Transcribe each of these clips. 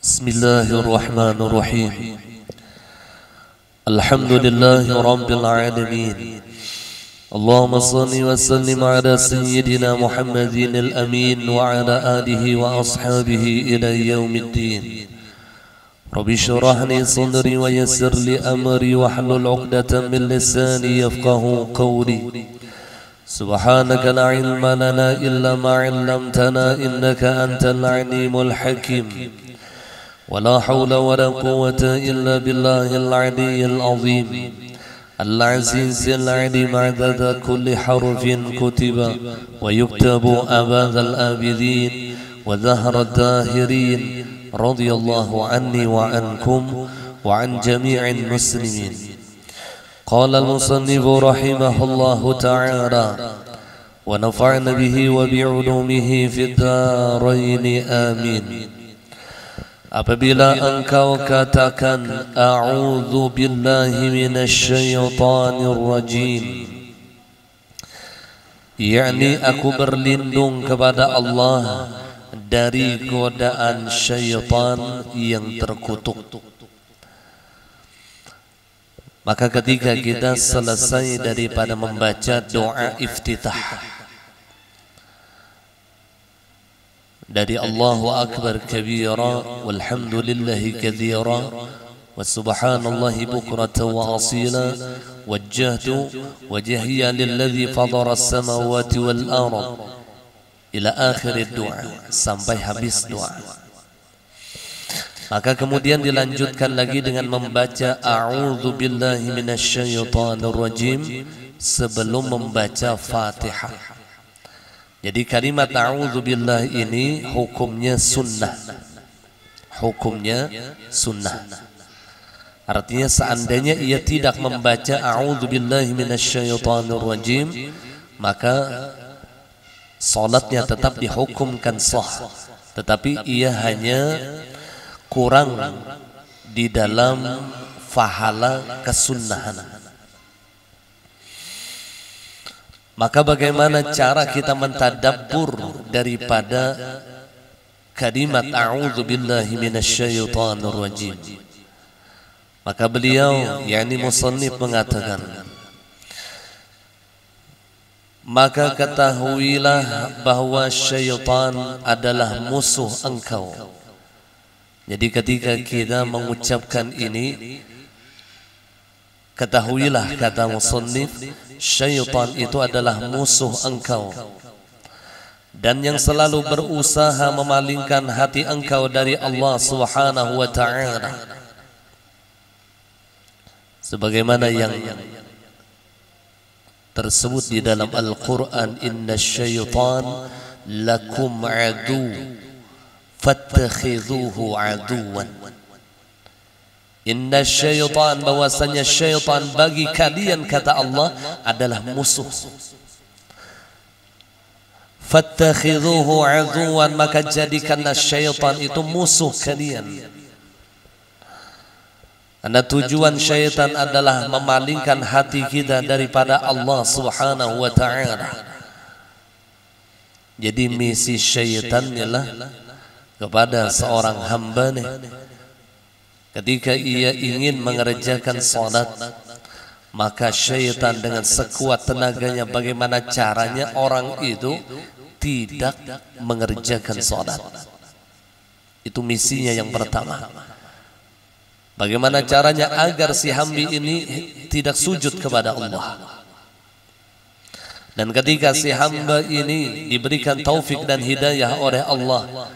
Bismillahirrahmanirrahim. Alhamdulillahirabbil alamin. Allahumma shalli wa sallim ala sayyidina Muhammadin al-amin wa ala alihi wa ashabihi ila yaumiddin. Rabbi shrah li sadri wa yassir li amri wa hlul 'uqdatam min lisani yafqahu qawli. Subhanaka la ilma lana illa ma 'allamtana innaka antal alimul hakim. Wala hawla wala quwwata illa billahil aliyyil azim. Al-azizil 'alim 'adada kulli harfin kutiba wa yuktabu abadal abidin wa dhahrad dahirin. Radiyallahu anni wa ankum wa an jami'il muslimin. Qala al-musannifu rahimahullahu ta'ala wa nafa'na bihi wa bi'ulumihi fid dharain amin. Apabila engkau katakan a'udzu billahi minasy syaithanir rajim, yakni aku berlindung kepada Allah dari godaan syaitan yang terkutuk. Maka ketika kita selesai daripada membaca doa iftitah dari Allahu Akbar kabira walhamdulillahi katsira wa subhanallahi bukratan wa asila wajjahtu wajhiya lilladzi fadara as-samawati wal ard ila akhir doa, sampai habis doa. Maka kemudian dilanjutkan lagi dengan membaca a'udzu billahi minasy syaithanir rajim sebelum membaca Fatihah. Jadi kalimat a'udzu billahi ini hukumnya sunnah. Hukumnya sunnah. Artinya seandainya ia tidak membaca a'udzu billahi minasy syaithanir rajim, maka salatnya tetap dihukumkan sah, tetapi ia hanya kurang di dalam pahala kesunnahan. Maka bagaimana cara kita mentadabbur daripada kalimat a'udzu billahi minasy syaithanir rajim? Maka beliau yakni musannif mengatakan, maka ketahuilah bahwa syaitan adalah musuh engkau. Jadi ketika kita mengucapkan ini, ketahuilah kata musannif, syaitan itu adalah musuh engkau dan yang selalu berusaha memalingkan hati engkau dari Allah Subhanahu wa ta'ala. Sebagaimana yang tersebut di dalam Al-Quran, inna syaitan lakum adu fattakhidhuhu aduwan. Inna syaitan, bahwasanya syaitan bagi kalian kata Allah adalah musuh. Fattakhidhuhu aduwan, maka jadikanlah syaitan itu musuh kalian. Karena tujuan syaitan adalah memalingkan hati kita daripada Allah Subhanahu wa ta'ala. Jadi misi syaitan ialah kepada seorang hamba nih, ketika ia ingin mengerjakan salat, maka syaitan dengan sekuat tenaganya bagaimana caranya orang itu tidak mengerjakan salat. Itu misinya yang pertama. Bagaimana caranya agar si hamba ini tidak sujud kepada Allah. Dan ketika si hamba ini diberikan taufik dan hidayah oleh Allah,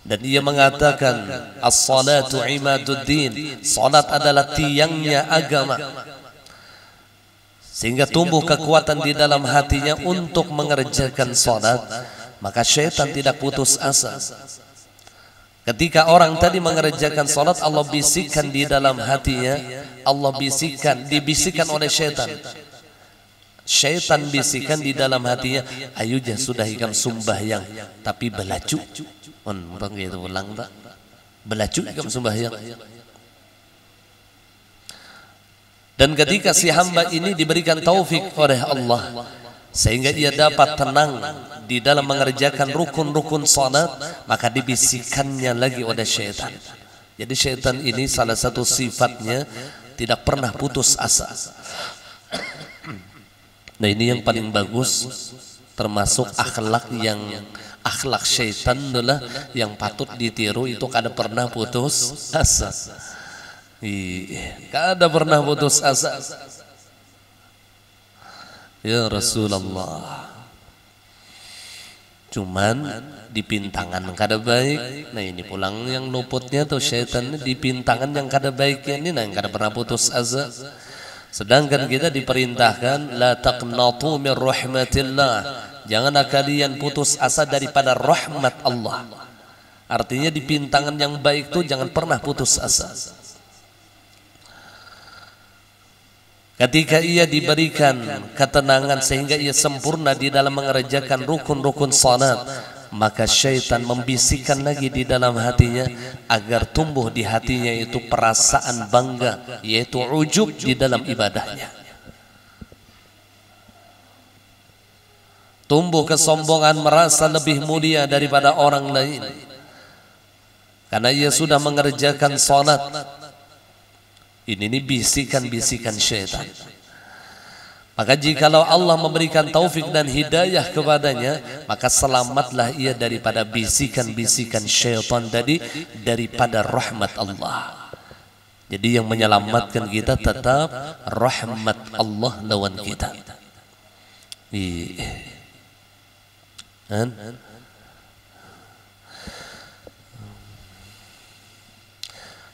dan dia mengatakan as-salatu imaduddin, salat adalah tiangnya agama, sehingga tumbuh kekuatan di dalam hatinya untuk mengerjakan salat, maka syaitan tidak putus asa. Ketika orang tadi mengerjakan salat, Allah bisikkan di dalam hatinya, Allah bisikkan, dibisikkan oleh syaitan. Syaitan bisikan di dalam hatinya, ayo jah sudah ikam sembahyang, tapi belacu. Orang gitu ulang tak? Belacu ikam sembahyang. Dan ketika si hamba ini diberikan taufik oleh Allah, sehingga ia dapat tenang di dalam mengerjakan rukun-rukun salat, maka dibisikannya lagi oleh syaitan. Jadi syaitan ini salah satu sifatnya tidak pernah putus asa. Nah, ini yang paling bagus, termasuk akhlak syaitan adalah yang patut ditiru, itu kada pernah putus asa. Kada pernah putus asa. Ya Rasulullah. Cuman dipintangan kada baik. Nah, ini pulang yang luputnya tuh syaitan, dipintangan yang kada baiknya ini, nah yang kada pernah putus asa. Sedangkan kita diperintahkan la taqnatu min rahmatillah, janganlah kalian putus asa daripada rahmat Allah. Artinya di pintangan yang baik itu jangan pernah putus asa. Ketika ia diberikan ketenangan sehingga ia sempurna di dalam mengerjakan rukun-rukun salat, maka syaitan membisikkan lagi di dalam hatinya agar tumbuh di hatinya itu perasaan bangga, yaitu ujub di dalam ibadahnya. Tumbuh kesombongan, merasa lebih mulia daripada orang lain karena ia sudah mengerjakan salat. Ini bisikan-bisikan syaitan. Maka jikalau Allah memberikan taufik dan hidayah kepadanya, maka selamatlah ia daripada bisikan-bisikan syaitan tadi, daripada rahmat Allah. Jadi yang menyelamatkan kita tetap rahmat Allah lawan kita.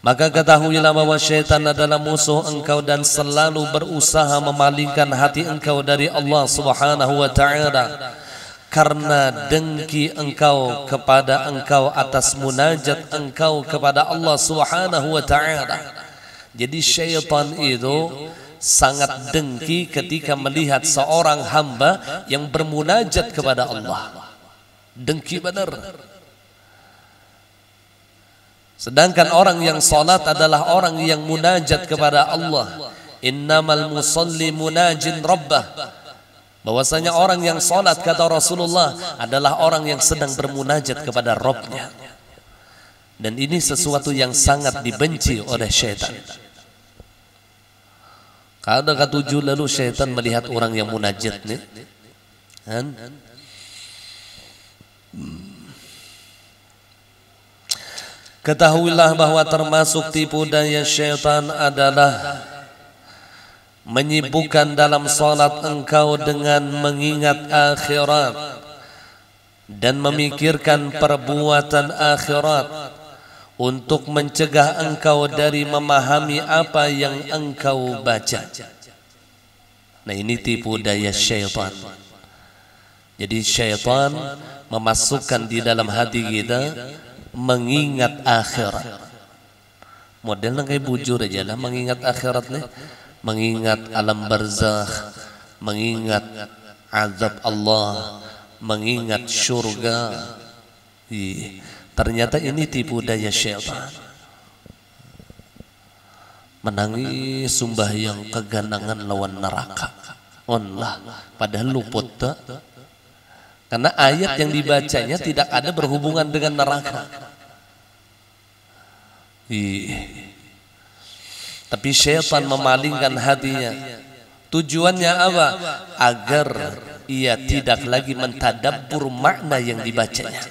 Maka ketahuilah bahwa syaitan adalah musuh engkau dan selalu berusaha memalingkan hati engkau dari Allah Subhanahu wa ta'ala, karena dengki engkau kepada engkau atas munajat engkau kepada Allah Subhanahu wa ta'ala. Jadi syaitan itu sangat dengki ketika melihat seorang hamba yang bermunajat kepada Allah. Dengki benar. Sedangkan orang yang salat adalah orang yang munajat kepada Allah. Innamal musalli munajin rabbah. Bahwasanya orang yang salat, kata Rasulullah, adalah orang yang sedang bermunajat kepada Rabbnya. Dan ini sesuatu yang sangat dibenci oleh syaitan. Kada ketujuh lalu syaitan melihat orang yang munajat nih, ketahuilah bahwa termasuk tipu daya syaitan adalah menyibukkan dalam salat engkau dengan mengingat akhirat dan memikirkan perbuatan akhirat untuk mencegah engkau dari memahami apa yang engkau baca. Nah, ini tipu daya syaitan. Jadi syaitan memasukkan di dalam hati kita mengingat akhirat. Modelnya kayak bujur aja lah, mengingat akhirat nih, mengingat alam barzakh, mengingat azab Allah, mengingat surga. Ternyata ini tipu daya syaitan. Menangis sembahyang keganangan lawan neraka. Allah, padahal luput tak? Karena ayat yang dibacanya tidak ada berhubungan dengan neraka. Tapi syaitan memalingkan hatinya. Tujuannya apa? Agar ia tidak lagi mentadabbur makna yang dibacanya.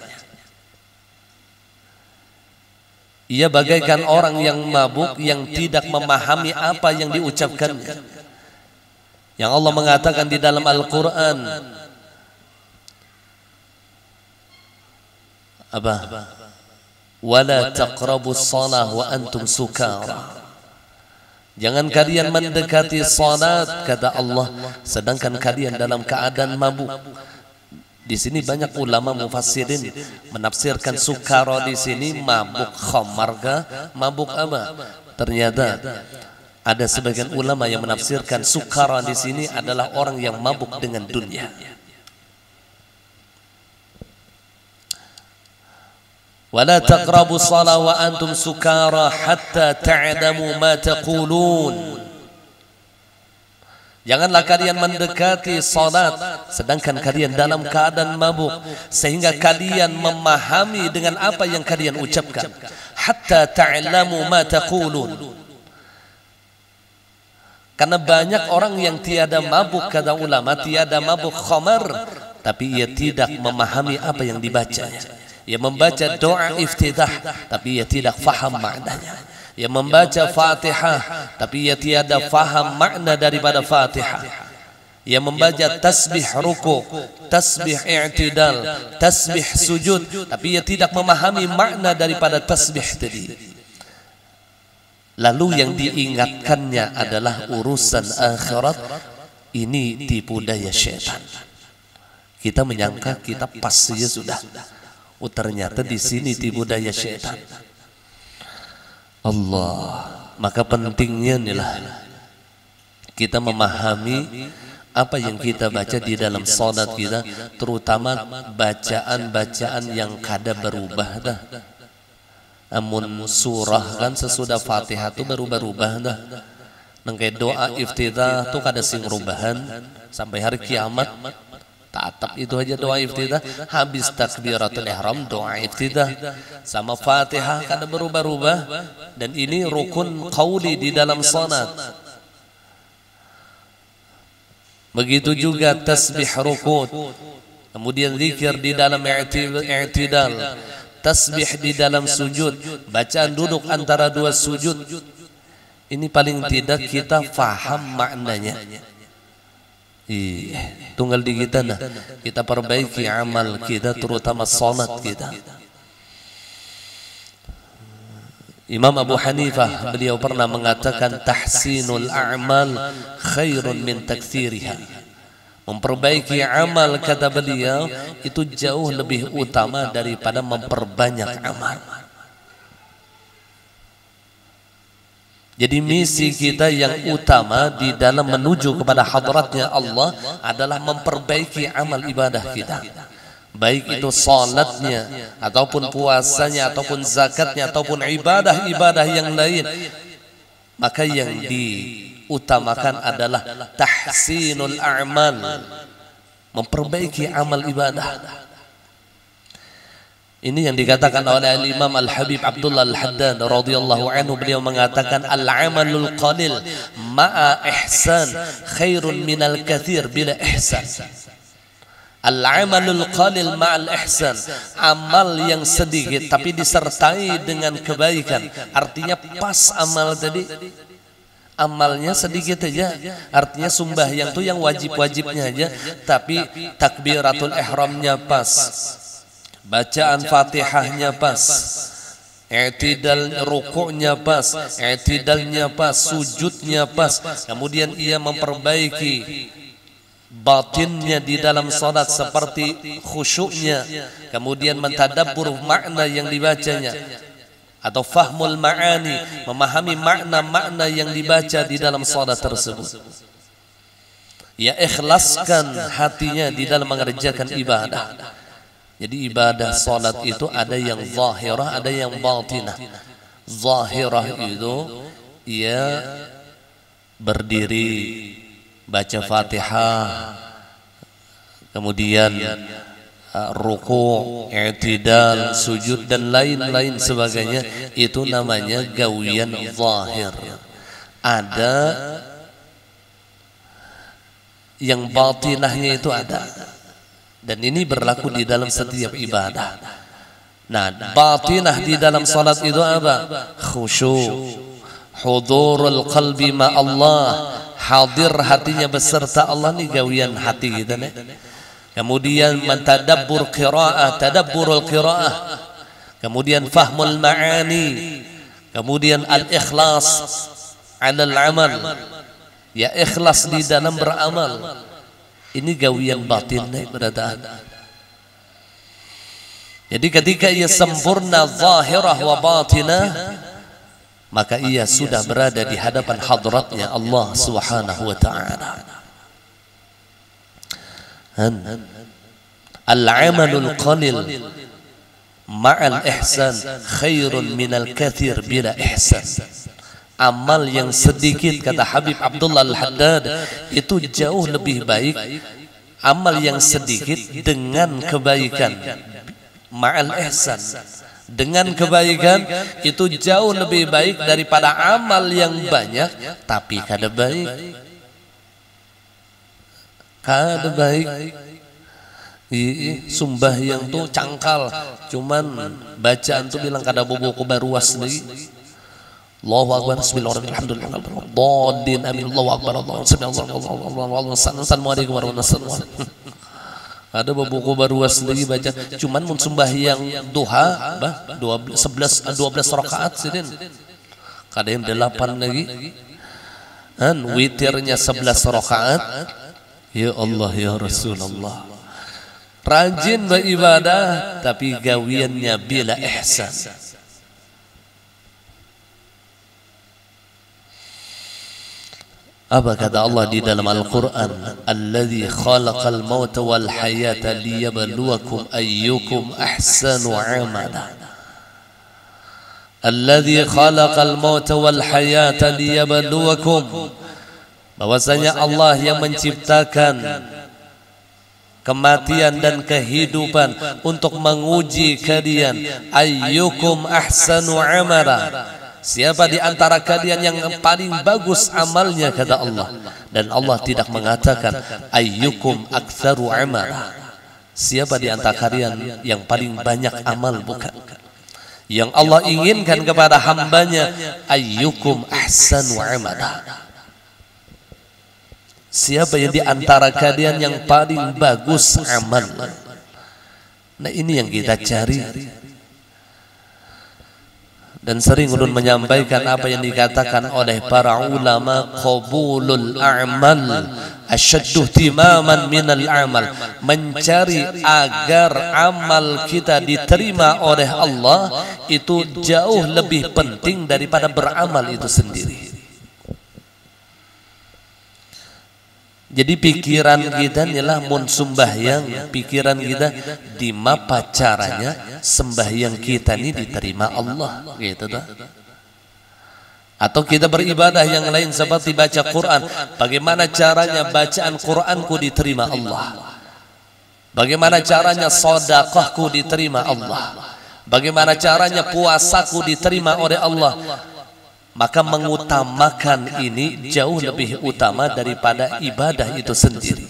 Ia bagaikan orang yang mabuk yang tidak memahami apa yang diucapkannya. Yang Allah mengatakan di dalam Al-Quran, apa? Wala taqrabus shalah wa antum sukara. Jangan kalian mendekati salat, kata Allah, sedangkan kalian dalam keadaan mabuk. Di sini banyak ulama mufassirin menafsirkan sukara di sini mabuk khamar kah? Mabuk apa? Ternyata ada sebagian ulama yang menafsirkan sukara di sini adalah orang yang mabuk dengan dunia. Wala taqrabu shalah wa antum sukara hatta ta'lamu ma taqulun. Janganlah kalian mendekati salat sedangkan kalian dalam keadaan mabuk, sehingga kalian memahami dengan apa yang kalian ucapkan. Hatta ta'lamu ma taqulun. Karena banyak orang yang tiada mabuk, kata ulama, tiada mabuk khamar, tapi ia tidak memahami apa yang dibacanya. Ia membaca doa iftitah, tapi ia tidak faham maknanya. Ia membaca Fatihah, tapi ia tiada faham makna daripada Fatihah. Ia membaca tasbih ruku, tasbih i'tidal, tasbih sujud, tapi ia tidak memahami makna daripada tasbih tadi. Lalu yang diingatkannya adalah urusan akhirat. Ini tipu daya syaitan. Kita menyangka kita pas saja sudah. Oh, ternyata di sini tipu daya syaitan. Allah, maka pentingnya inilah kita memahami apa yang kita baca di dalam salat kita, terutama bacaan-bacaan yang kadang berubah dah. Amun surah kan sesudah Fatihah tu berubah dah. Nangkai doa iftitah tu kada sing rubahan sampai hari kiamat. Tatap itu aja doa iftitah. Habis takbiratul ihram doa iftitah. Sama Fatihah kada berubah-ubah. Dan ini rukun qauli di dalam salat. Begitu juga tasbih rukun. Kemudian zikir di dalam i'tidal. Tasbih di dalam sujud. Bacaan duduk antara dua sujud. Ini paling tidak kita faham maknanya. Tunggal di kita nah, kita perbaiki amal kita, terutama salat kita. Imam Abu Hanifah beliau pernah mengatakan tahsinul a'mal khairun min taktsiriha. Memperbaiki amal, kata beliau, itu jauh lebih utama daripada memperbanyak amal. Jadi misi kita yang utama di dalam menuju kepada hadratnya Allah adalah memperbaiki amal ibadah kita. Baik itu salatnya, ataupun puasanya, ataupun zakatnya, ataupun ibadah-ibadah yang lain. Maka yang diutamakan adalah tahsinul a'mal, memperbaiki amal ibadah. Ini yang dikatakan oleh Imam Al-Habib Abdullah Al-Haddad radhiyallahu anhu. Beliau mengatakan al-amalul qalil ma'a ihsan khairun minal katsir bila ihsan. Al-amalul qalil ma'al ihsan, amal yang sedikit tapi disertai dengan kebaikan. Artinya pas amal tadi, amalnya sedikit aja, artinya sembahyang itu yang wajib-wajibnya aja, tapi takbiratul ihramnya pas, bacaan Fatihahnya pas, i'tidal rukuknya pas, i'tidalnya pas, sujudnya pas. Kemudian ia memperbaiki batinnya di dalam salat seperti khusyuknya, kemudian mentadabbur makna yang dibacanya, atau fahmul ma'ani, memahami makna-makna yang dibaca di dalam salat tersebut. Ia ikhlaskan hatinya di dalam mengerjakan ibadah. Jadi ibadah salat itu ada yang zahirah, ada yang batinah. Zahirah itu ia berdiri, baca Fatihah, kemudian ruku', i'tidal, sujud dan lain-lain sebagainya. Itu namanya gawian zahir. Ada yang batinahnya itu ada. Dan ini berlaku di dalam setiap ibadah. Nah, batinah di dalam salat itu apa? Khusyuk, hudurul qalbi ma Allah, hadir hatinya beserta Allah. Nih gawian hati kita nih. Kemudian mentadabbur qiraah, tadabburul qiraah. Kemudian fahmul ma'ani. Kemudian al-ikhlas 'alal amal. Ya ikhlas di dalam beramal. Ini gawian batin nih berada. Jadi ketika ia sempurna zahirah wa batinah, maka ia sudah berada di hadapan hadratnya Allah Subhanahu wa ta'ala. Al-amalul qalil ma'al ihsan khairun minal kathir bila ihsan. Amal yang sedikit, kata Habib Abdullah Al-Haddad, itu jauh lebih baik. Amal yang sedikit dengan kebaikan, ma'al ihsan, dengan kebaikan itu jauh lebih baik daripada amal yang banyak tapi kada baik. Kada baik. Sembahyang tuh cangkal, cuman bacaan tuh bilang kada bobo kubaruas lagi. Allahu akbar, bismillahirrahmanirrahim, alhamdulillah, amin, Allahu akbar, assalamualaikum warahmatullahi wabarakatuh. Ada buku baru lagi baca, cuman mun sembahyang duha, 12 rakaat sidin. Kadang 8 lagi. Witirnya 11 rakaat. Ya Allah ya Rasulullah. Rajin beribadah tapi gawiannya bila ihsan. Apa kata Allah di dalam Al-Quran? Alladzi khalaqal mauta wal hayata liyabluwakum ayyukum ahsanu amala. Alladzi khalaqal mauta wal hayata liyabluwakum, bahwasanya Allah yang menciptakan kematian dan kehidupan untuk menguji kalian. Ayyukum ahsanu amala, siapa di antara kalian yang paling bagus amalnya, kata Allah. Dan Allah tidak mengatakan ayyukum aktsaru amala, siapa di antara kalian yang paling banyak amal, bukan. Yang Allah inginkan kepada hambanya ayyukum ahsanu amala, siapa yang di antara kalian yang paling bagus amal. Nah, ini yang kita cari. Dan sering ulun menyampaikan apa yang dikatakan oleh para ulama, qabulul a'mal asyaddu timaman minal amal, mencari agar amal kita diterima oleh Allah itu jauh lebih penting daripada beramal itu sendiri. Jadi pikiran kita ialah mun sembahyang, pikiran kita di mapa caranya sembahyang kita ini diterima Allah, gitu dah. Atau kita beribadah yang lain seperti baca Quran, bagaimana caranya bacaan Quranku diterima Allah? Bagaimana caranya sedekahku diterima Allah? Bagaimana caranya puasaku diterima oleh Allah? Maka mengutamakan ini jauh lebih utama daripada ibadah itu sendiri.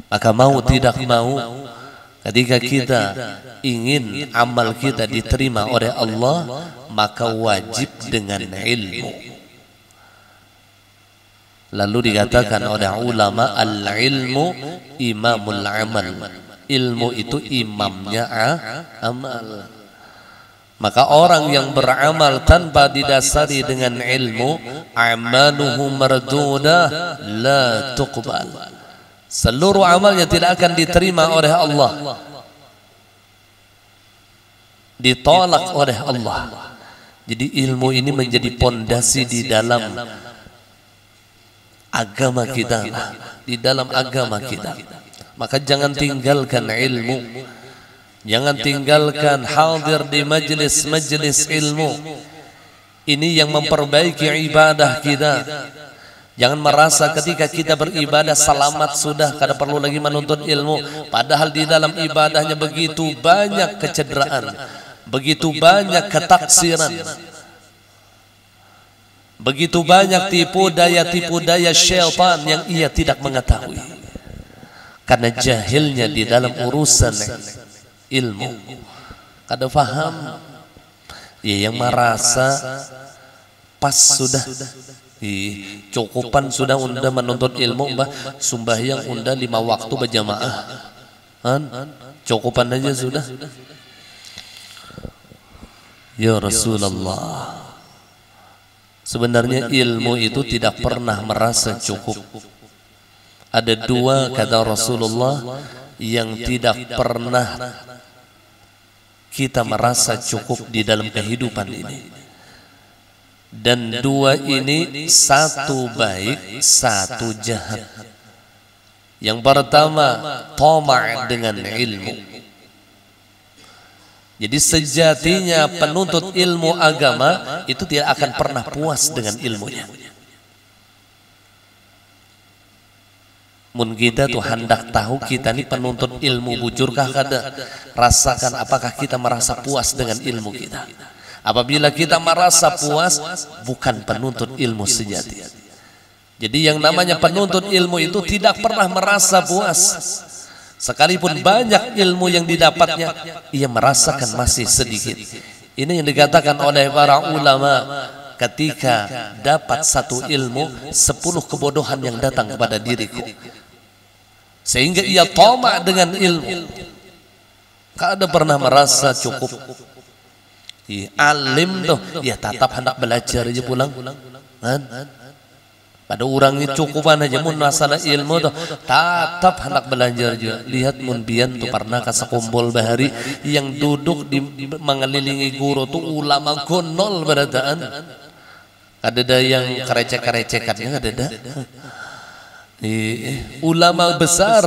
Maka mau tidak mau, ketika kita ingin amal kita diterima oleh Allah, maka wajib dengan ilmu. Lalu dikatakan oleh ulama, al-ilmu imamul amal, ilmu itu imamnya amal. Maka orang yang beramal tanpa didasari dengan ilmu, amaluhu mardudah la tuqbal, seluruh amalnya tidak akan diterima oleh Allah, ditolak oleh Allah. Jadi ilmu ini menjadi pondasi di dalam agama kita, di dalam agama kita. Maka jangan tinggalkan ilmu. Jangan tinggalkan hadir di majlis-majlis ilmu. Ini yang memperbaiki ibadah kita. Jangan merasa ketika kita beribadah selamat sudah, kada perlu lagi menuntut ilmu. Padahal di dalam ibadahnya begitu banyak kecederaan, begitu banyak ketaksiran, begitu banyak tipu daya syaitan yang ia tidak mengetahui karena jahilnya di dalam urusan ilmu. Kada faham, ya, yang merasa pas sudah, cukupan sudah unda menuntut ilmu, mbah sembahyang unda 5 waktu berjamaah, cukupan aja sudah. Ya Rasulullah, sebenarnya ilmu itu tidak pernah merasa cukup. Ada 2 kata Rasulullah yang tidak pernah kita merasa cukup di dalam kehidupan ini. Dan 2 ini, satu baik, satu jahat. Yang pertama, tama' dengan ilmu. Jadi sejatinya penuntut ilmu agama itu tidak akan pernah puas dengan ilmunya. Mun kita tuh hendak tahu kita ini penuntut ilmu bujurkah kada, rasakan apakah kita merasa puas dengan ilmu kita. Apabila kita merasa puas, bukan penuntut ilmu sejati. Jadi yang namanya penuntut ilmu itu tidak pernah merasa puas. Sekalipun banyak ilmu yang didapatnya, ia merasakan masih sedikit. Ini yang dikatakan oleh para ulama, ketika dapat satu ilmu, 10 kebodohan yang datang kepada diriku, sehingga ia tamak dengan ilmu, kada pernah merasa cukup. Alim tuh, ya tetap hendak belajar aja pulang. Pada orang ini cukupan aja mun masalah ilmu tuh tetap hendak belajar juga. Lihat mun bian tuh pernah kasakumpul bahari yang duduk di mengelilingi guru tuh ulama gonol berataan. Ada yang kerecek-kerecekannya ada. Ulama besar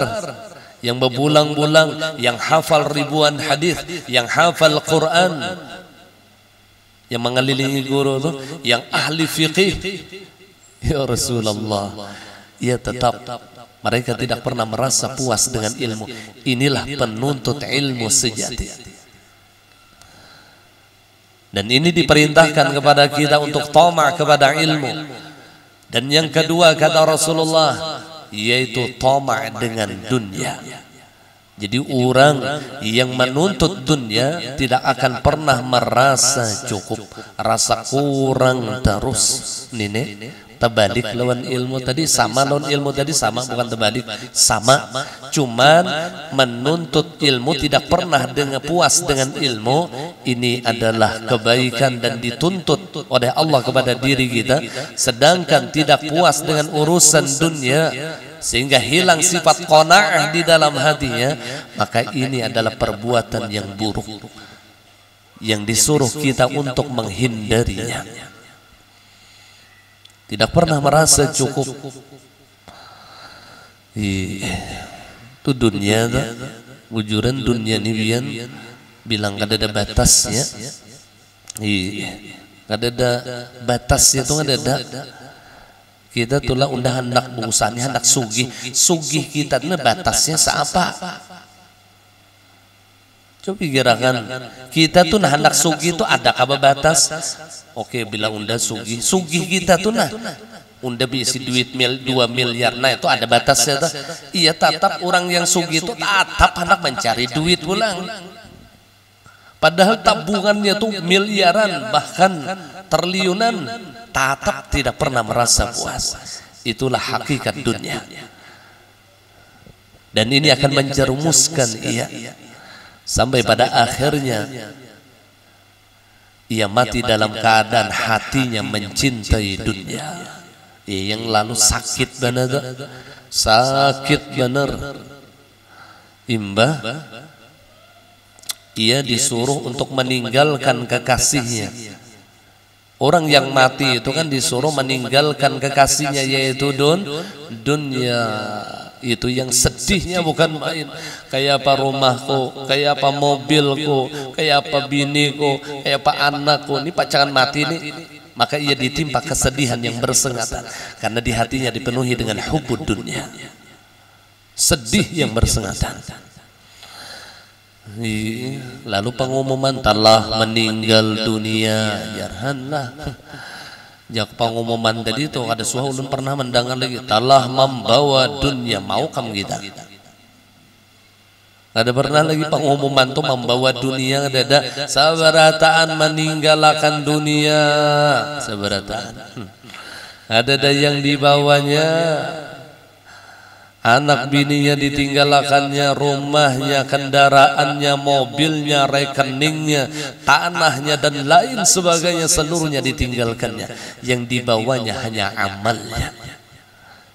yang berbulang-bulang, yang hafal ribuan hadis, yang hafal Quran, yang mengelilingi guru tuh, yang ahli fikih. Ya Rasulullah, ya tetap mereka tidak pernah merasa puas dengan ilmu. Inilah penuntut ilmu sejati. Dan ini diperintahkan kepada kita untuk tamak kepada ilmu. Dan yang kedua kata Rasulullah, yaitu tamak dengan dunia. Jadi orang yang menuntut dunia tidak akan pernah merasa cukup, rasa kurang terus. Nene terbalik lawan ilmu tadi sama, lawan ilmu tadi sama, bukan terbalik, sama. Cuman menuntut ilmu tidak pernah dengan puas dengan ilmu. Ini adalah kebaikan dan dituntut oleh Allah kepada diri kita. Sedangkan tidak puas dengan urusan dunia, sehingga hilang sifat qanaah di dalam hatinya, maka ini adalah perbuatan yang buruk yang disuruh kita untuk menghindarinya. Tidak pernah merasa cukup. Itu dunia tuh, wujuran dunia ini bian bilang kada ada batasnya. Kada ada batasnya tuh, kada ada. Kita tulah undah hendak busanya, hendak sugih kita tuh batasnya seapa? Coba pikirkan, kita tuh nah hendak sugih tuh ada kaba batas? Oke, bila unda sugih kita tuh nah unda bisa duit 2 miliar, nah itu ada batasnya tuh. Iya, tetap orang yang sugih itu tetap hendak mencari duit pulang. Padahal tabungannya tuh miliaran bahkan triliunan, tetap tidak pernah merasa puas. Itulah hakikat dunia. Dan ini akan menjerumuskan ia sampai pada akhirnya ia mati dalam keadaan hatinya mencintai dunia. Yang lalu sakit benar, sakit benar. Imbah ia disuruh untuk meninggalkan kekasihnya. Orang yang mati itu kan disuruh meninggalkan kekasihnya, yaitu dunia. Itu yang sedihnya bukan main. Kayak apa rumahku, kayak apa mobilku, kayak apa biniku, kayak apa anakku. Ini pacangan mati nih, maka ia ditimpa kesedihan yang bersengatan karena di hatinya dipenuhi dengan hubud dunia, sedih yang bersengatan. Lalu pengumuman telah meninggal dunia, jarhanlah. Jak pengumuman tadi itu ada suah ulun pernah mendengar lagi, telah membawa dunia, mau kamu kita. Ada pernah lagi pengumuman tuh membawa dunia, ada sabarataan meninggalkan dunia, sabarataan. Ada yang dibawanya, anak bininya ditinggalkannya, rumahnya, kendaraannya, mobilnya, rekeningnya, tanahnya dan lain sebagainya, seluruhnya ditinggalkannya. Yang dibawanya hanya amalnya.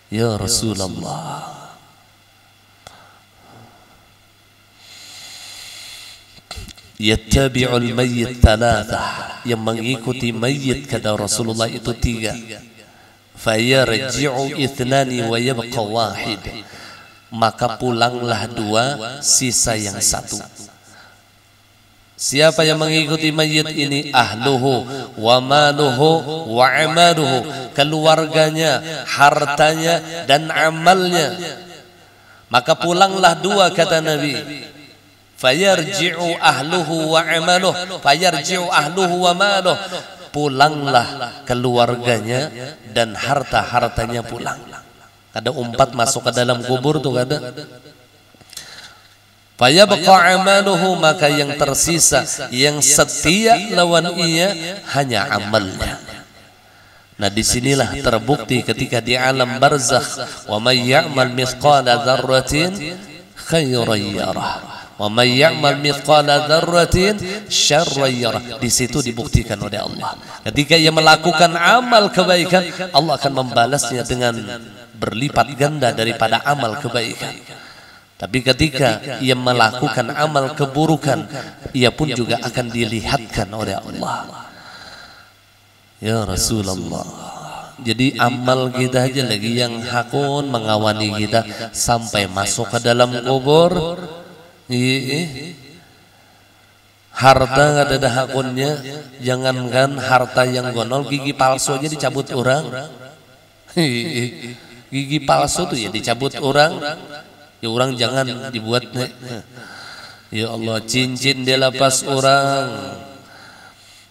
Ya Rasulullah, yattabi'ul mayyit thalatha, yang mengikuti mayit kata Rasulullah itu 3. Fayarji'u ithnani wa yabqa wahid, maka pulanglah 2, sisa yang 1. Siapa yang mengikuti mayit ini, ahluhu wa maluhu wa amaluhu, keluarganya, hartanya dan amalnya. Maka pulanglah dua, kata Nabi. Fayarji'u ahluhu wa amaluhu, fayarji'u ahluhu wa maluhu. Pulanglah keluarganya dan harta-hartanya pulang. Kada umpat masuk ke dalam kubur tuh kada. Fayabqa amaluhu, maka yang tersisa, yang setia lawan ia hanya amalnya. Nah, disinilah terbukti ketika di alam barzakh, wa may ya'mal mithqala dzarratin khairan yarah, wa may ya'mal mithqala dzarratin syarran yarah. Di situ dibuktikan oleh Allah. Ketika ia melakukan amal kebaikan, Allah akan membalasnya dengan berlipat ganda daripada amal kebaikan. Tapi ketika ia melakukan amal keburukan, ia pun juga akan dilihatkan oleh Allah. Ya Rasulullah. Jadi amal kita aja lagi yang hakun mengawani kita sampai masuk ke dalam kubur. Harta nggak ada hakunnya. Jangankan harta yang gonol, gigi palsu aja dicabut orang. Gigi palsu tuh ya dicabut orang. Ya orang jangan dibuat nih. Ya Allah, cincin dilepas orang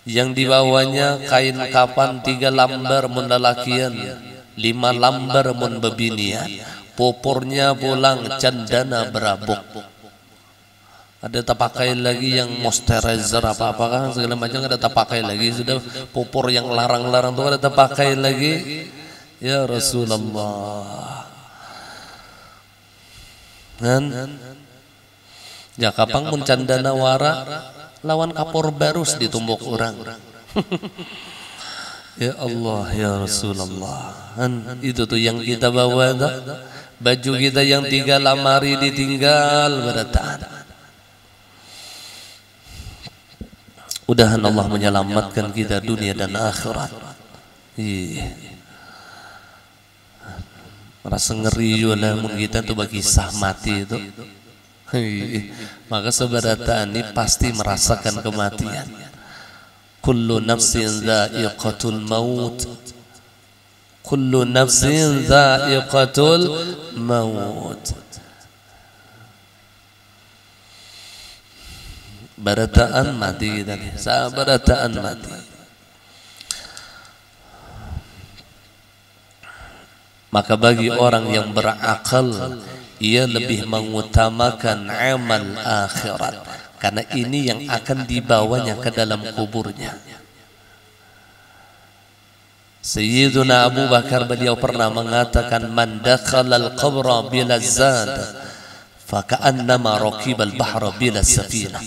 yang dibawanya kain kapan 3 lambar mun lalakian, 5 lambar mun bebinian, popurnya pulang cendana berabuk. Ada tak pakai lagi yang moisturizer apa-apa kan segala macam, ada tak pakai lagi, sudah popor yang larang-larang tuh ada tak pakai lagi. Ya Rasulullah. Ya kapang mun candana wara lawan kapor barus ditumbuk orang. Ya Allah, ya Rasulullah. Itu tuh yang kita bawa, baju kita yang 3 lamari ditinggal beratan. Mudahan Allah menyelamatkan kita dunia dan akhirat. Merasa ngeri juga mun kita tuh bagi kisah mati itu. Maka saudara ini pasti merasakan kematian. Kullu nafsin dha'iqatul maut. Kullu nafsin dha'iqatul maut. Barataan mati kita nih. Barataan mati. Maka bagi orang yang berakal, ia lebih mengutamakan amal akhirat, karena ini yang akan dibawanya ke dalam kuburnya. Sayyiduna Abu Bakar beliau pernah mengatakan, man dakhalal qabra bila zad faka'annama raqibal bahra bila safinah.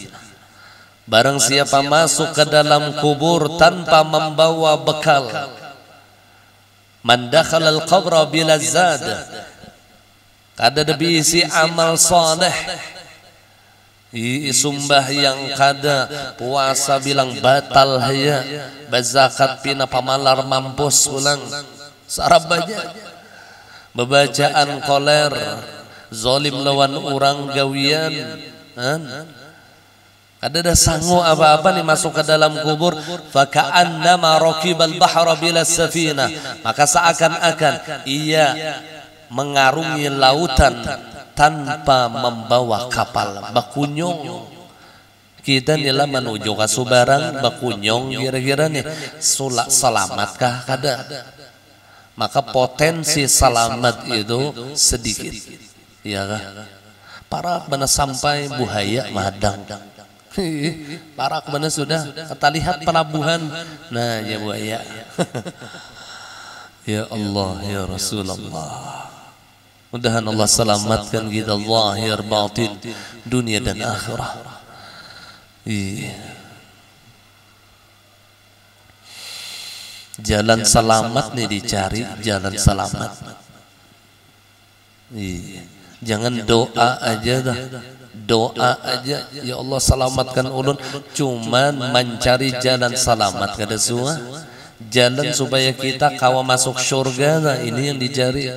Barang siapa masuk ke dalam kubur tanpa membawa bekal, man dakhalal qabra bila zad, kada debisi amal saleh, sumbah yang kada, puasa bilang batal haya, bazakat pina pamalar mampus pulang, sarabanya bebacaan koler, zolim lawan orang gawian, ada dah sanggup apa-apa nih masuk ke dalam kubur. Faka'annama raqibal bahra bila safina, maka seakan-akan ia mengarungi lautan tanpa membawa kapal. Bakunyong kita nila menuju ke Subarang, bakunyong kira-kira nih selamatkah kada? Maka potensi selamat itu sedikit, ya kah? Para benar sampai buhaya madang. Para benar sudah kita lihat pelabuhan. Nah ya buaya. Ya Allah, ya Rasulullah. Mudahan Allah selamatkan kita zahir batin, dunia dan akhirat. Jalan selamat nih dicari, jalan selamat. Jangan doa aja dah. Doa aja, ya Allah selamatkan ulun, cuman mencari jalan selamat kada semua. Jalan supaya kita kawa masuk surga, nah ini yang dicari.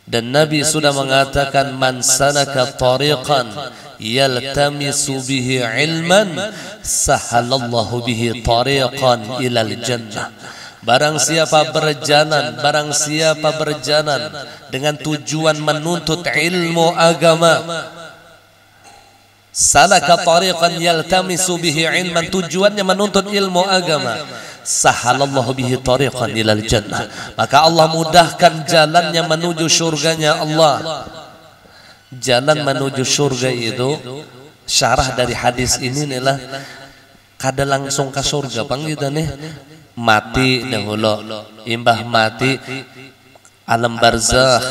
Dan Nabi sudah mengatakan, man salaka tariqan yaltamisu bihi ilman sahalallahu bihi tariqan ilal jannah. Barang siapa berjalan dengan tujuan menuntut ilmu agama, salaka tariqan yaltamisu bihi ilman, tujuannya menuntut ilmu agama, sahalallahu bihi tariqan ilal jannah, maka Allah mudahkan jalannya menuju surganya Allah. Jalan menuju surga itu, syarah dari hadis ini adalah kada langsung ke surga bang kita nih, mati dahulu, imbah mati alam barzakh,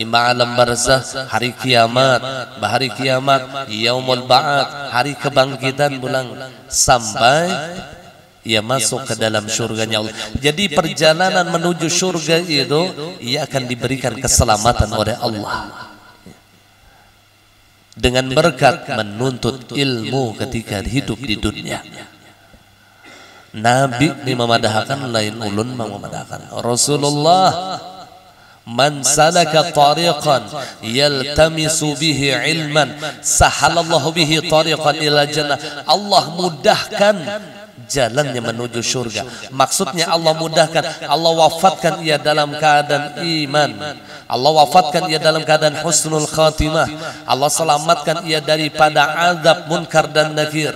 imbah alam barzakh hari kiamat, bahari kiamat yaumul ba'ats, hari kebangkitan bulan, sampai ia masuk ke dalam surganya Allah. Jadi perjalanan menuju surga itu ia akan diberikan keselamatan oleh Allah dengan berkat menuntut ilmu ketika hidup di dunia. Nabi memadahkan, lain ulun memadahkan. Rasulullah, man salaka tariqan yaltamisu bihi ilman sahalallahu bihi tariqan ila jannah. Allah mudahkan jalannya menuju surga. Maksudnya Allah mudahkan, Allah wafatkan ia dalam keadaan iman, Allah wafatkan ia dalam keadaan husnul khatimah, Allah selamatkan ia daripada azab munkar dan nakir,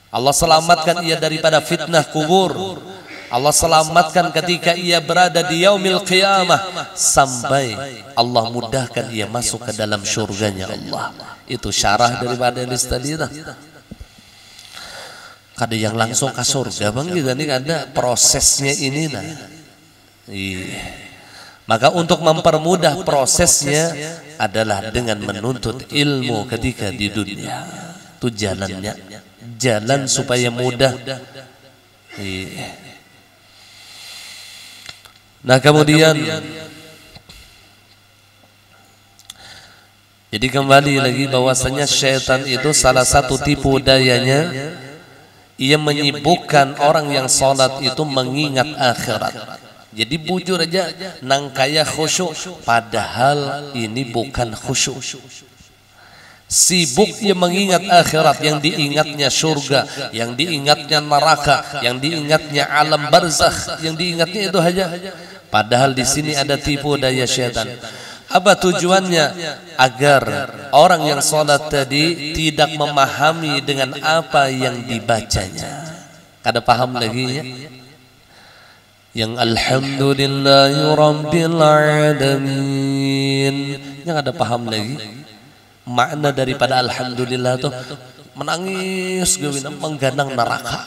Allah selamatkan ia daripada fitnah kubur, Allah selamatkan ketika ia berada di yaumil qiyamah, sampai Allah mudahkan ia masuk ke dalam surganya Allah. Itu syarah daripada hadis tadi. Kada yang langsung ke surga bang, kita ini ada prosesnya ini nah. Maka untuk mempermudah prosesnya adalah dengan menuntut ilmu ketika di dunia. Itu jalannya, jalan supaya mudah. Nah kemudian, jadi kembali lagi bahwasanya syaitan itu salah satu tipu dayanya, ia menyibukkan orang yang sholat itu mengingat akhirat. Jadi bujur aja nang kaya khusyuk, padahal ini bukan khusyuk. Sibuk dia mengingat akhirat, yang diingatnya surga, yang diingatnya neraka, yang diingatnya alam barzakh, yang diingatnya itu aja. Padahal di sini ada tipu daya syaitan. Apa tujuannya? Agar orang yang sholat tadi tidak memahami dengan apa yang dibacanya. Kada paham lagi ya? Yang alhamdulillahi rabbil alamin, yang ada paham lagi makna daripada alhamdulillah tuh menangis gawin mengganang neraka.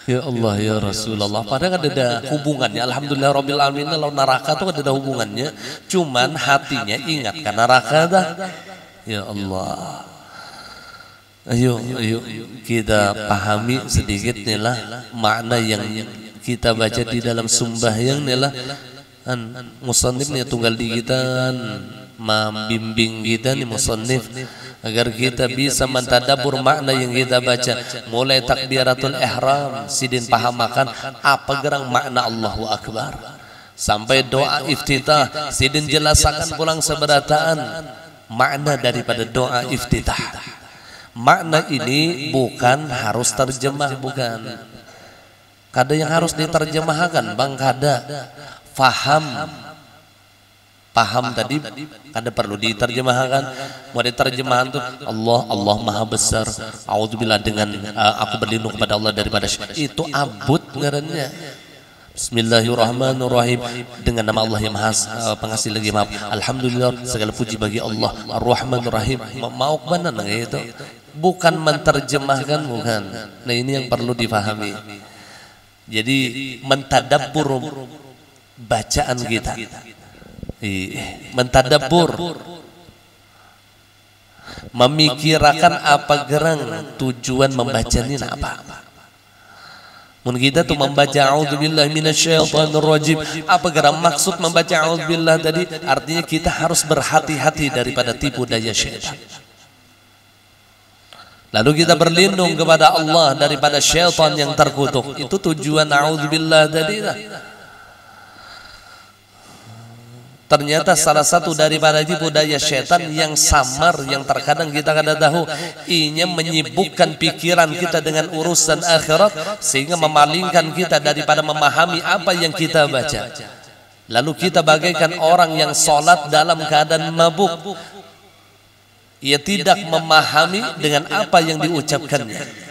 Ya Allah ya Rasulullah, padahal ada hubungannya. Alhamdulillah rabbil alamin lawan neraka tuh ada hubungannya, cuman hatinya ingat kan neraka dah. Ya Allah, ayo kita pahami sedikit nilah makna yang kita baca di dalam sembahyang nilah. Musannif nih tunggal di kita, membimbing kita nih musannif agar kita bisa mentadabbur makna yang kita baca, mulai takbiratul ihram sidin pahamakan apa gerang makna Allahu akbar, sampai doa iftitah sidin jelasakan pulang seberataan makna daripada doa iftitah. Makna ini bukan harus terjemah, bukan. Kada yang harus diterjemahkan bang, kada. Paham tadi kada perlu diterjemahkan. Mau diterjemahan tuh Allah maha besar, a'udzubillah dengan aku berlindung kepada Allah daripada itu abut ngarannya. Bismillahirrahmanirrahim, dengan nama Allah yang maha pengasih lagi maaf. Alhamdulillah, segala puji bagi Allah. Ar-Rahmanir-Rahim, mau mana itu? Bukan menterjemahkan, bukan. Nah ini yang perlu dipahami. Jadi mentadabbur bacaan kita, mentadabbur, memikirkan apa gerang tujuan membaca ini apa. Mungkin kita tuh membaca a'udzubillahi minasyaitonir rajim, apa gerang maksud membaca a'udzubillah tadi? Artinya kita harus berhati-hati daripada tipu daya syaitan. Lalu kita berlindung kepada Allah daripada syaitan yang terkutuk. Itu tujuan a'udzubillah tadi lah. Ternyata salah satu daripada tipu daya syaitan yang samar, yang terkadang kita kada tahu, ingin menyibukkan pikiran kita dengan urusan akhirat sehingga memalingkan kita daripada memahami apa yang kita baca. Lalu kita bagaikan orang yang sholat dalam keadaan mabuk. Ia tidak memahami dengan apa yang diucapkannya.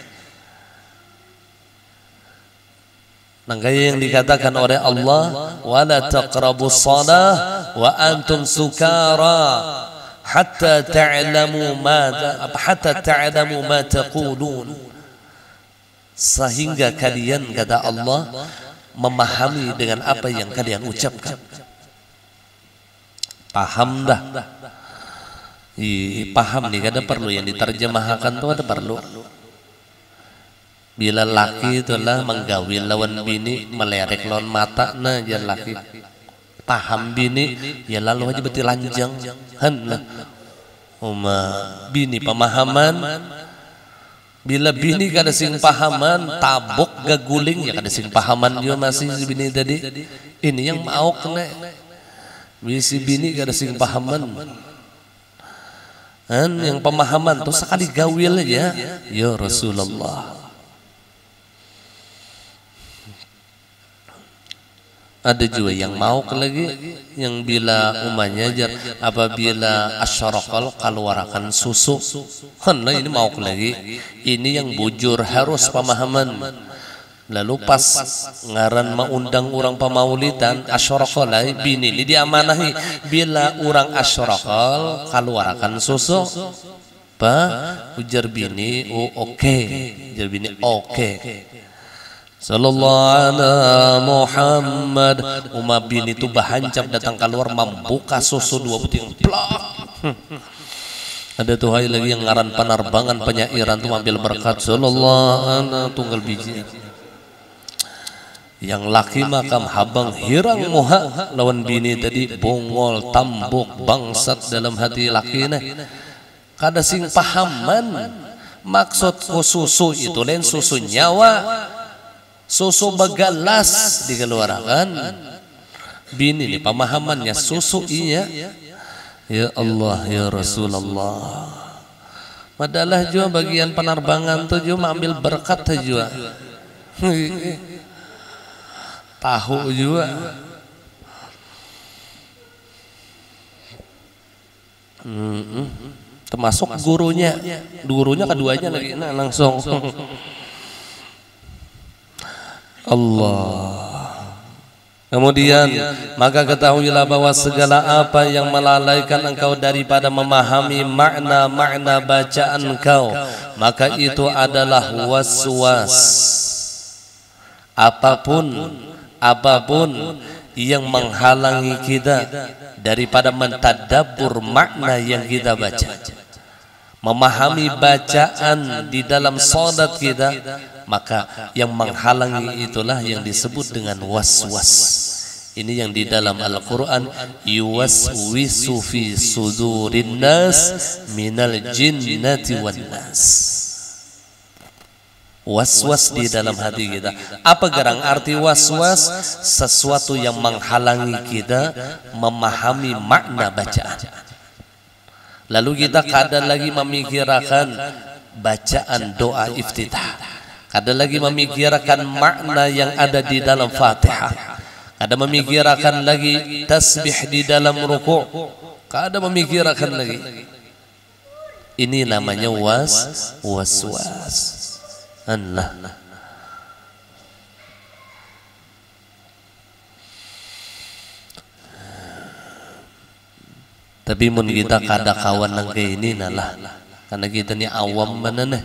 Makanya yang dikatakan oleh Allah, wala taqrabus shalah wa antum sukara hatta ta'lamu ma taqulun. Sehingga kalian, kata Allah, memahami dengan apa yang kalian ucapkan. Paham dah. Paham nih, kada perlu yang diterjemahkan tuh, ada perlu. Bila laki itulah menggawil lawan bini, melerek lawan mata, nah jangan laki. Paham bini, ya lalu aja betul lanjang. Henlah, bini pemahaman. Bila bini kada sing pahaman, tabuk gaguling, ya kada sing pahaman juga masih bini tadi. Ini yang mau kena. Bisi bini kada sing pahaman. Yang pemahaman tuh sekali gawil aja, ya Rasulullah. Ada juga yang mau lagi, yang bila umanya ajar apabila asyaraqal keluarkan susu, henlah ini mau lagi. Ini yang bujur harus pemahaman. Lalu pas ngaran mengundang orang pemaulidan asyaraqal, bini ini diamanahi bila orang asyaraqal keluarkan susu, ujar bini, oh oke, ujar bini oke. Sallallahu ala Muhammad. Bin itu bahancap datang keluar membuka susu 2 buting plak. Ada tuh lagi yang ngaran penerbangan penyairan tuh ambil berkat sallallahu ala tunggal biji. Yang laki makam habang hirang muha lawan bini tadi, bongol tambuk bangsat dalam hati laki nih. Kada sing pahaman maksud susu itu lain susu nyawa. Susu begalas dikeluarkan. Bini ini pemahamannya susu iya. Ya Allah ya Rasulullah. Padahal juga bagian penerbangan tuh juga ambil berkat juga. Tahu juga. Termasuk gurunya keduanya lagi, nah langsung. Allah. Kemudian maka ketahuilah bahwa segala apa yang melalaikan engkau daripada memahami makna-makna bacaan engkau, maka itu adalah waswas. Apapun yang menghalangi kita daripada mentadabbur makna yang kita baca, memahami bacaan di dalam salat kita, maka yang menghalangi itulah yang disebut dengan waswas. Ini yang di dalam Al-Quran, yuwaswisu fi sudurin nas minal jinnati wan nas. Waswas di dalam hati kita. Apa gerang arti waswas? Sesuatu yang menghalangi kita memahami makna bacaan. Lalu kita kadang lagi memikirkan bacaan doa iftitah, ada lagi memikirkan makna yang ada di dalam Fatihah, ada memikirkan lagi tasbih di dalam ruku', ada memikirkan lagi. Ini namanya waswas. Allah. Tapi mun kita kada kawan nang kayak ini nalah, karena kita ni awam mana nih.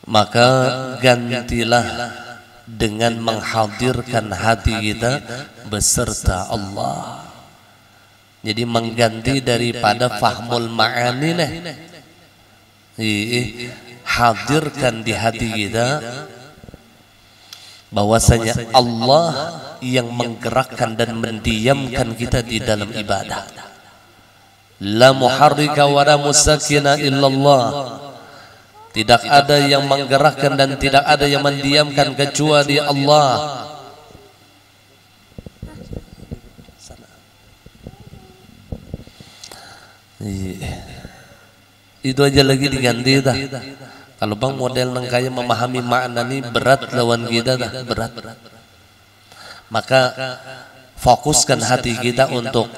Maka gantilah dengan menghadirkan hati kita beserta Allah. Jadi mengganti daripada fahmul ma'ani nih. Hadirkan di hati kita bahwasanya Allah yang menggerakkan dan mendiamkan kita di dalam ibadah. La muharrika wa la musakkina illallah. Tidak ada yang menggerakkan dan tidak ada yang mendiamkan kecuali Allah. Itu aja lagi diganti dah. Kalau bang model nang kaya memahami makna ini berat lawan kita dah, berat. Maka fokuskan hati kita untuk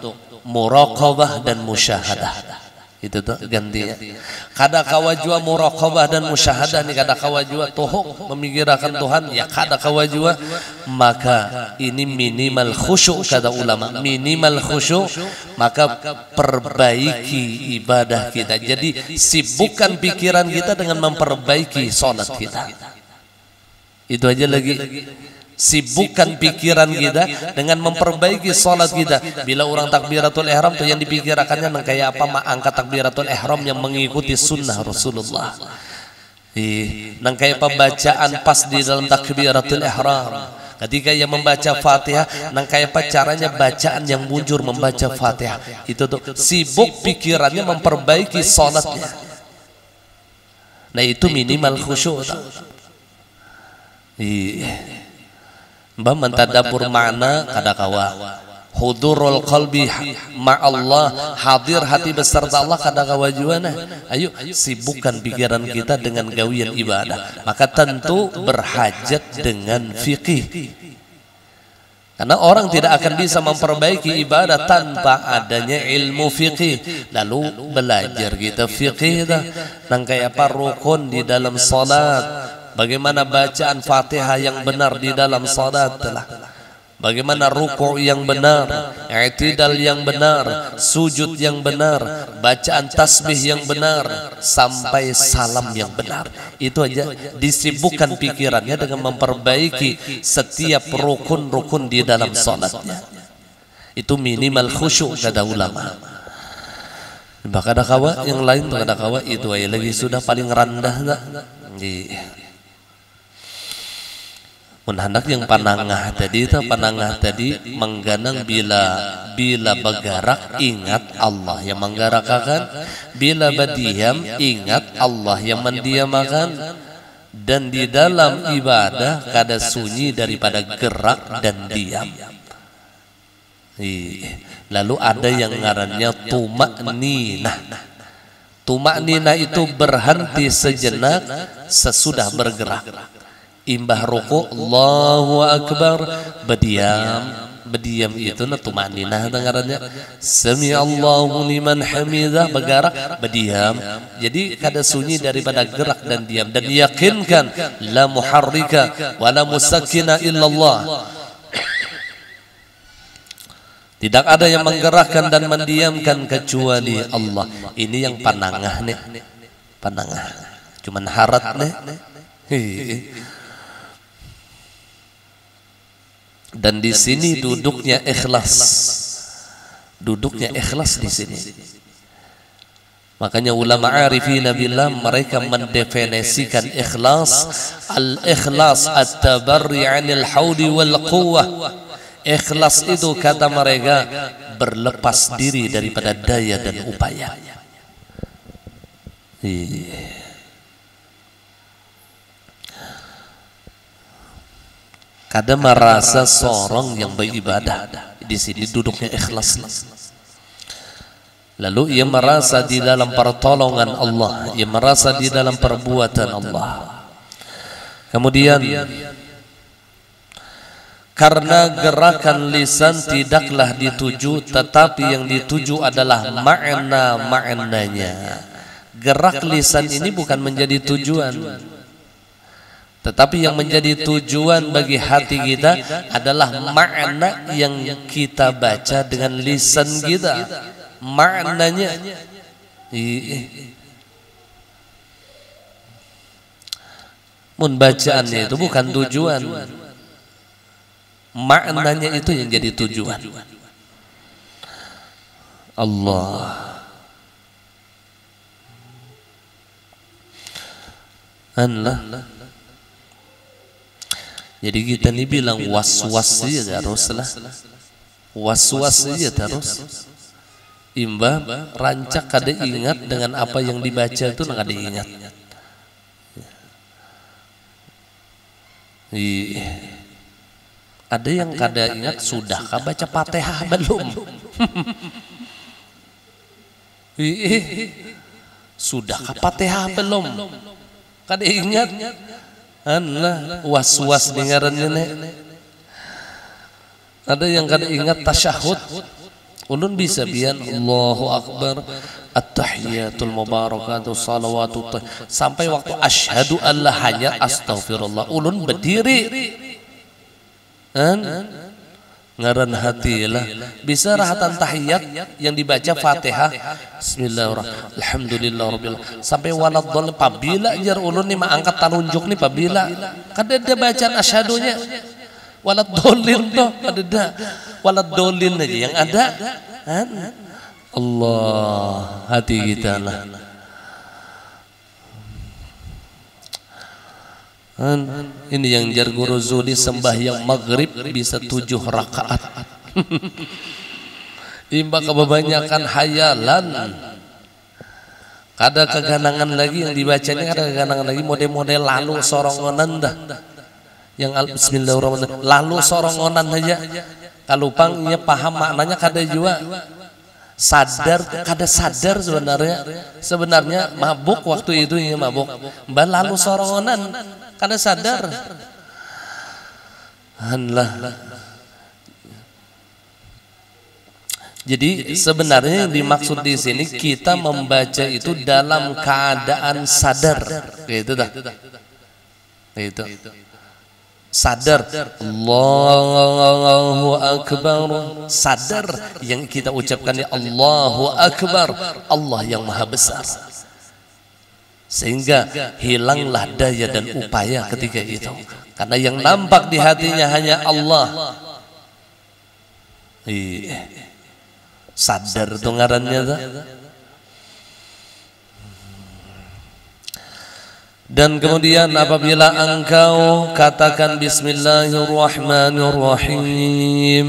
muraqabah dan musyahadah. Itu tuh gantinya. Kada kawajua muraqabah dan musyahadah nih, kada kawajua tohok memikirkan Tuhan ya, kada kawajua, maka ini minimal khusyuk kata ulama. Minimal khusyuk, maka perbaiki ibadah kita. Jadi sibukkan pikiran kita dengan memperbaiki salat kita. Itu aja lagi. Sibukkan pikiran kita dengan memperbaiki salat kita. Bila orang takbiratul ihram tuh yang dipikirkannya nang kayak apa, angkat takbiratul ihram yang mengikuti sunnah Rasulullah. Nang kayak apa bacaan pas di dalam takbiratul ihram. Ketika ia membaca Fatihah, nang kayak apa caranya bacaan yang mujur membaca Fatihah. Itu tuh sibuk pikirannya memperbaiki salatnya. Nah itu minimal khusyuk. Mbak mentadabur makna kada kawa, hudurul qalbi ma'allah, hadir hati beserta Allah kada kawa juana. Ayo sibukkan pikiran kita dengan gawian ibadah. Maka tentu berhajat dengan fikih. Karena orang tidak akan bisa memperbaiki ibadah tanpa adanya ilmu fikih. Lalu belajar kita fikih dah. Nang kayak apa rukun di dalam salat. Bagaimana bacaan Fatihah yang benar di dalam salat telah. Bagaimana ruku' yang benar, i'tidal yang benar, sujud yang benar, bacaan tasbih yang benar, sampai salam yang benar. Itu aja disibukkan pikirannya dengan memperbaiki setiap rukun-rukun di dalam salatnya. Itu minimal khusyuk kata ulama. Bahkan ada kawa yang lain tuh ada kawa itu aja lagi sudah paling rendah tak? Hendak yang panangah tadi itu panangah tadi mengganang bila bergerak ingat Allah yang menggerakkan, bila berdiam ingat Allah yang mendiamkan, dan di dalam ibadah kada sunyi daripada gerak dan diam. Lalu ada yang ngarannya tuma'ninah. Tuma'ninah itu berhenti sejenak sesudah bergerak. Imbah ruku Allahu Akbar, berdiam itu na tuma'ninah dengarannya. Sami Allahu liman hamidah, bergerak berdiam. Jadi kada sunyi daripada gerak dan diam, dan yakinkan la muharrika wa la musakkina illallah. Tidak ada yang menggerakkan dan mendiamkan kecuali Allah. Ini yang panangah nih, panangah. Cuman harat nih. Dan di sini duduknya ikhlas, duduknya ikhlas di sini. Makanya ulama arifina billah mereka mendefinisikan ikhlas, al-ikhlas at-tabarri 'anil haudi wal quwwah. Ikhlas itu kata mereka berlepas diri daripada daya dan upaya. Kada merasa seorang yang beribadah di sini duduknya ikhlas. Lalu ia merasa di dalam pertolongan Allah, ia merasa di dalam perbuatan Allah. Kemudian karena gerakan lisan tidaklah dituju, tetapi yang dituju adalah makna-maknanya. Gerak lisan ini bukan menjadi tujuan, tetapi yang menjadi tujuan bagi hati kita adalah makna yang kita baca dengan lisan kita. Maknanya mun bacaannya itu bukan tujuan, maknanya itu yang jadi tujuan. Allah Allah. Jadi kita ini bilang was-was saja teruslah, was-was saja terus. Imba rancak kada ingat dengan apa yang dibaca itu kada ingat. Ada yang kada ingat sudahkah baca Fatihah belum? Sudah ke Fatihah belum? Kada ingat. Allah was-was dengarannya nek. Ada yang kada ingat tasyahud. Ulun bisa bian Allahu Akbar, at-tahiyatul mubarakatuh, salawatut, sampai waktu asyhadu alla hanya astaghfirullah. Ulun berdiri. Ngaran hati lah. Bisa rahatan tahiyat yang dibaca Fatihah. Bismillahirrahmanirrahim. Alhamdulillahirabbil alamin. Sampai waladdallin. Pabila jar ulun ni angkat tanunjuk ni pabila. Kada ada bacaan asyadunya. Waladdallin toh kada ada. Waladdallin aja yang ada. Allah hati kita lah. Ini yang jar guru Zuli sembahyang maghrib bisa 7 rakaat. Imba kebanyakan hayalan. Kada keganangan lagi yang dibacanya, kada keganangan lagi model-model lalu sorongonan dah. Yang bismillahirrahmanirrahim lalu sorongonan aja. Kalau pangnya paham maknanya kada juga. Sadar, kada sadar sebenarnya mabuk waktu itu ya mabuk. Mbak lalu sorongonan kada sadar. Allah. Jadi sebenarnya yang dimaksud di sini kita membaca itu dalam keadaan sadar. Gitu dah. Itu. Sadar Allahu Akbar, sadar yang kita ucapkan ya Allahu Akbar, Allah yang maha besar, sehingga hilanglah daya dan upaya ketika itu, karena yang nampak di hatinya hanya Allah. Sadar itu ngarannya tuh. Dan kemudian apabila engkau katakan Bismillahirrahmanirrahim,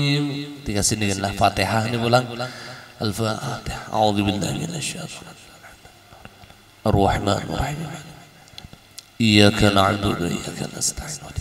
dikasih denganlah Fatihah ini pulang. Al-Fatihah. A'udzubillahi minasyaitonir rajim. Ar-Rahmanir Rahim. Iyyaka na'budu wa iyyaka nasta'in.